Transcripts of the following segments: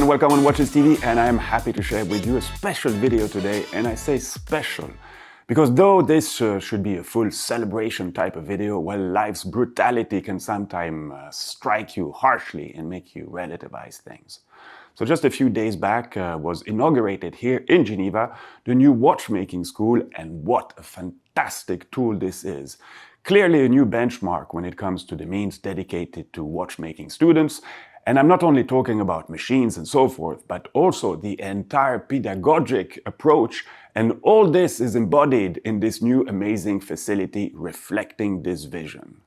everyone, welcome on Watches TV, and I am happy to share with you a special video today. And I say special because though this should be a full celebration type of video, well, life's brutality can sometimes strike you harshly and make you relativize things. So just a few days back was inaugurated here in Geneva the new watchmaking school, and what a fantastic tool this is. Clearly a new benchmark when it comes to the means dedicated to watchmaking students. And I'm not only talking about machines and so forth, but also the entire pedagogic approach, and all this is embodied in this new amazing facility reflecting this vision.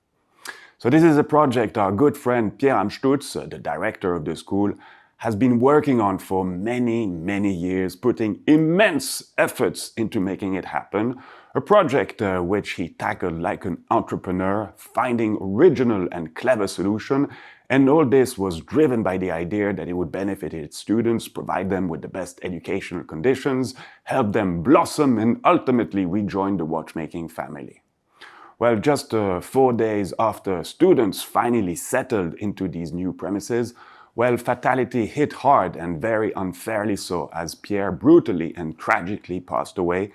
So this is a project our good friend Pierre Amstutz, the director of the school, has been working on for many years, putting immense efforts into making it happen. A project which he tackled like an entrepreneur, finding original and clever solutions. And all this was driven by the idea that it would benefit its students, provide them with the best educational conditions, help them blossom, and ultimately rejoin the watchmaking family. Well, just 4 days after students finally settled into these new premises, well, fatality hit hard, and very unfairly so, as Pierre brutally and tragically passed away,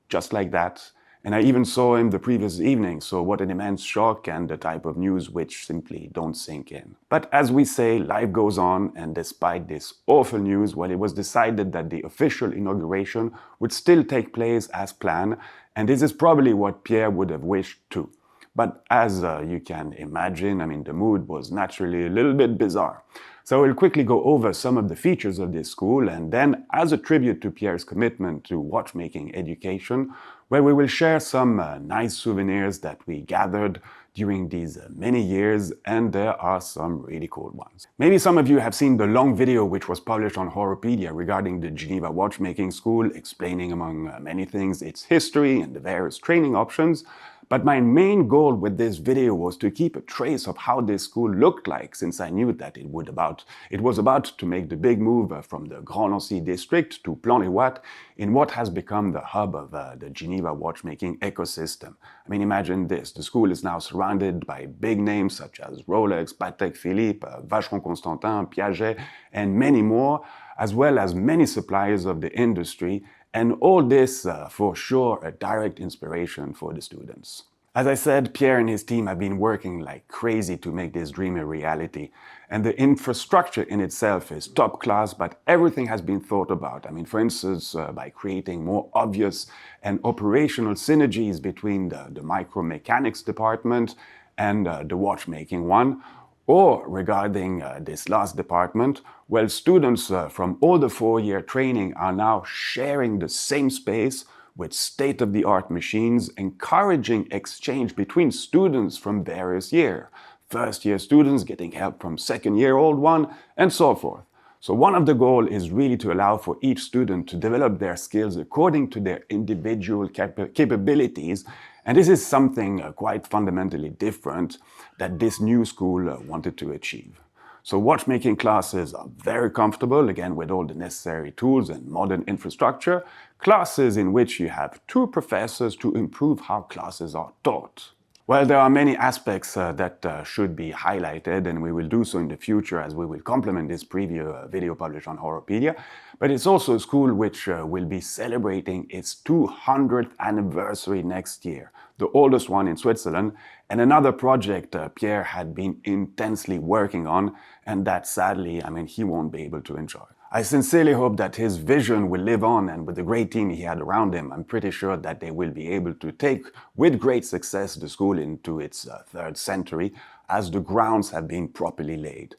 just like that. And I even saw him the previous evening, so what an immense shock, and the type of news which simply don't sink in. But as we say, life goes on, and despite this awful news, well, it was decided that the official inauguration would still take place as planned, and this is probably what Pierre would have wished too. But as you can imagine, the mood was naturally a little bit bizarre. So we'll quickly go over some of the features of this school, and then, as a tribute to Pierre's commitment to watchmaking education, where we will share some nice souvenirs that we gathered during these many years, and there are some really cool ones. Maybe some of you have seen the long video which was published on Horopedia regarding the Geneva Watchmaking School, explaining among many things its history and the various training options. But my main goal with this video was to keep a trace of how this school looked like, since I knew that it was about to make the big move from the Grand Nancy district to Plain-les-Ouates in what has become the hub of the Geneva watchmaking ecosystem. Imagine this. The school is now surrounded by big names such as Rolex, Patek Philippe, Vacheron Constantin, Piaget, and many more, as well as many suppliers of the industry. And all this, for sure, a direct inspiration for the students. As I said, Pierre and his team have been working like crazy to make this dream a reality. And the infrastructure in itself is top class, but everything has been thought about. For instance, by creating more obvious and operational synergies between the micromechanics department and the watchmaking one. Or regarding this last department, well, students from all the 4-year training are now sharing the same space with state-of-the-art machines, encouraging exchange between students from various years. First-year students getting help from second-year-old one, and so forth. So one of the goals is really to allow for each student to develop their skills according to their individual capabilities. And this is something quite fundamentally different that this new school wanted to achieve. So watchmaking classes are very comfortable, again with all the necessary tools and modern infrastructure. Classes in which you have 2 professors to improve how classes are taught. Well, there are many aspects that should be highlighted, and we will do so in the future as we will complement this preview video published on Horopedia. But it's also a school which will be celebrating its 200th anniversary next year, the oldest one in Switzerland, and another project Pierre had been intensely working on, and that sadly, he won't be able to enjoy. I sincerely hope that his vision will live on, and with the great team he had around him, I'm pretty sure that they will be able to take with great success the school into its 3rd century, as the grounds have been properly laid.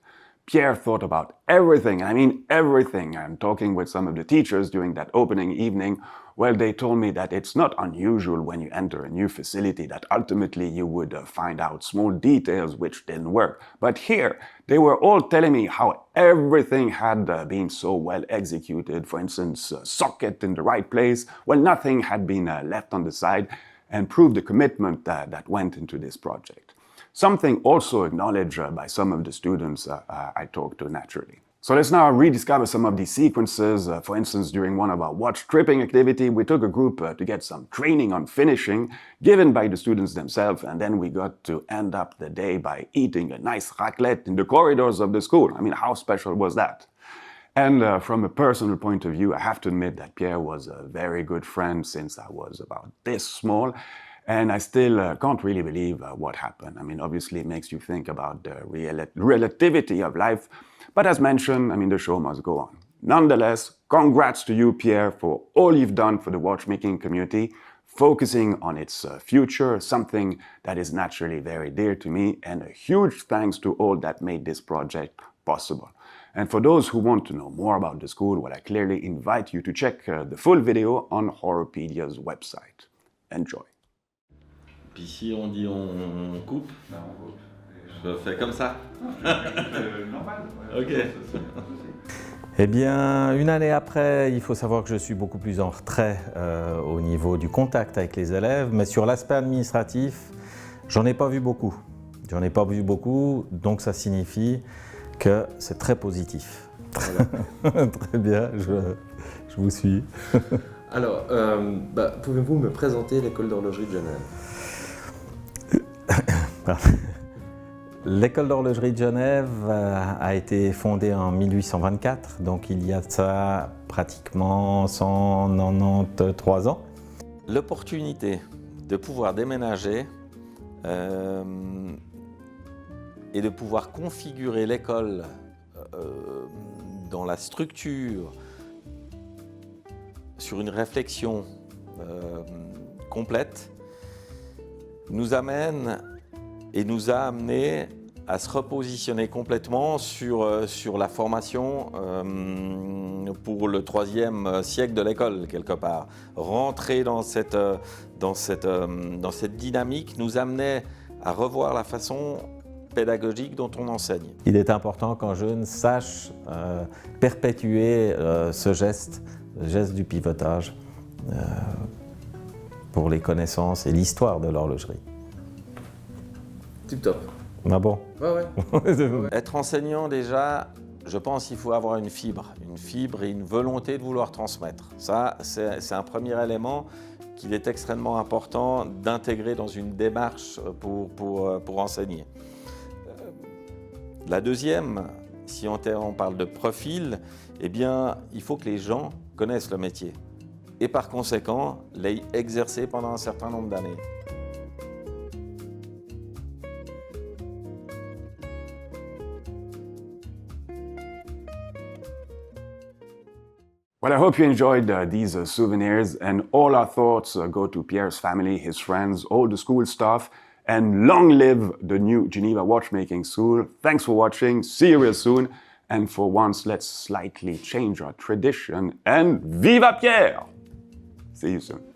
Pierre thought about everything, everything. I'm talking with some of the teachers during that opening evening. Well, they told me that it's not unusual when you enter a new facility that ultimately you would find out small details which didn't work. But here, they were all telling me how everything had been so well executed. For instance, socket in the right place. Well, nothing had been left on the side, and proved the commitment that went into this project. Something also acknowledged by some of the students I talked to naturally. So let's now rediscover some of these sequences. For instance, during one of our watch tripping activity, we took a group to get some training on finishing given by the students themselves, and then we got to end up the day by eating a nice raclette in the corridors of the school. I mean, how special was that? And from a personal point of view, I have to admit that Pierre was a very good friend since I was about this small. And I still can't really believe what happened. I mean, obviously it makes you think about the relativity of life. But as mentioned, I mean, the show must go on. Nonetheless, congrats to you, Pierre, for all you've done for the watchmaking community, focusing on its future, something that is naturally very dear to me, and a huge thanks to all that made this project possible. And for those who want to know more about the school, well, I clearly invite you to check the full video on Horrorpedia's website. Enjoy. Puis si on dit on coupe, Ben, on coupe. je fais comme ça. Normal. Ok. Eh bien, une année après, il faut savoir que je suis beaucoup plus en retrait au niveau du contact avec les élèves, mais sur l'aspect administratif, j'en ai pas vu beaucoup. J'en ai pas vu beaucoup, donc ça signifie que c'est très positif. Voilà. Très bien, je vous suis. Alors, pouvez-vous me présenter l'école d'horlogerie de Genève? L'école d'horlogerie de Genève a été fondée en 1824, donc il y a de ça pratiquement 193 ans. L'opportunité de pouvoir déménager et de pouvoir configurer l'école dans la structure sur une réflexion complète nous amène et nous a amené à se repositionner complètement sur la formation pour le 3e siècle de l'école, quelque part. Rentrer dans cette dynamique nous amenait à revoir la façon pédagogique dont on enseigne. Il est important qu'un jeune sache perpétuer ce geste, le geste du pivotage, pour les connaissances et l'histoire de l'horlogerie. Tip top. Ah bon? Ouais. Être enseignant déjà, je pense qu'il faut avoir une fibre et une volonté de vouloir transmettre. Ça, c'est un premier élément qu'il est extrêmement important d'intégrer dans une démarche pour enseigner. La deuxième, si on parle de profil, eh bien, il faut que les gens connaissent le métier et par conséquent l'aient exercé pendant un certain nombre d'années. Well, I hope you enjoyed these souvenirs, and all our thoughts go to Pierre's family, his friends, all the school staff, and long live the new Geneva Watchmaking School. Thanks for watching, see you real soon, and for once, let's slightly change our tradition, and viva Pierre! See you soon.